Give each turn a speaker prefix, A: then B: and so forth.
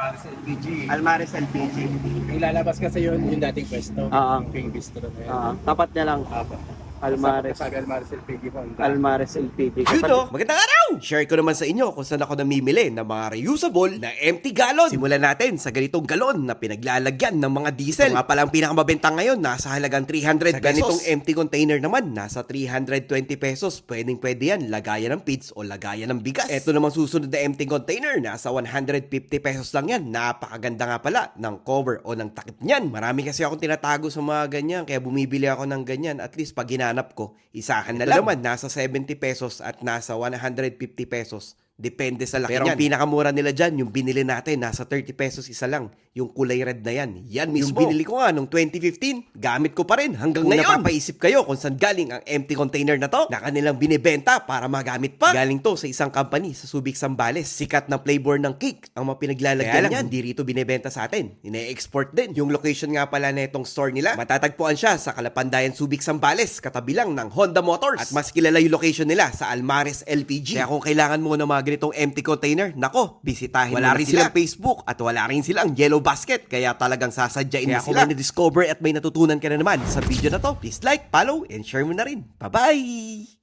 A: Almaris LPG.
B: Almaris LPG.
A: Ilalabas kasi yung dating pwesto.
B: Oo.
A: Yung King Bistro na yan.
B: Tapat niya lang.
A: Apo.
B: Almaris.
A: Sabi Almaris LPG po.
B: Almaris LPG.
C: Yun o, magandang araw! Share ko naman sa inyo kung saan ako namimili ng mga reusable na empty gallon. Simulan natin sa ganitong galon na pinaglalagyan ng mga diesel. Ito nga palang pinakamabenta ngayon, nasa halagang 300 pesos. Sa ganitong empty container naman, nasa 320 pesos. Pwede yan, lagayan ng feeds o lagayan ng bigas. Ito namang susunod na empty container, nasa 150 pesos lang yan. Napakaganda nga pala ng cover o ng takip niyan. Marami kasi akong tinatago sa mga ganyan, kaya bumibili ako ng ganyan. At least pag hinanap ko, isahan na lang. Naman, nasa 70 pesos at nasa 150 pesos. Depende sa laki. Pero ang pinakamura nila dyan, yung binili natin, nasa 30 pesos isa lang. Yung kulay red na yan. Yan mismo. Yung binili ko nga nung 2015, gamit ko pa rin hanggang ngayon. Kung napapaisip kayo kung saan galing ang empty container na to, na kanilang binibenta para magamit pa. Galing to sa isang company sa Subic, Zambales. Sikat na flavor ng cake ang mga pinaglalagyan niyan. Hindi rito binibenta sa atin. Ine-export din. Yung location nga pala na itong store nila, matatagpuan siya sa Kalapandayan, Subic, Zambales, katabi lang ng Honda Motors. At mas kilala yung location nila sa Almaris LPG. Kaya kung kailangan mo ng mga ganitong empty container, nako, bisitahin wala rin silang Facebook at wala rin silang yellow basket, kaya talagang sasadyain mo sila. Kung may na-discover at may natutunan ka na naman sa video na to, please like, follow, and share mo na rin. Bye-bye!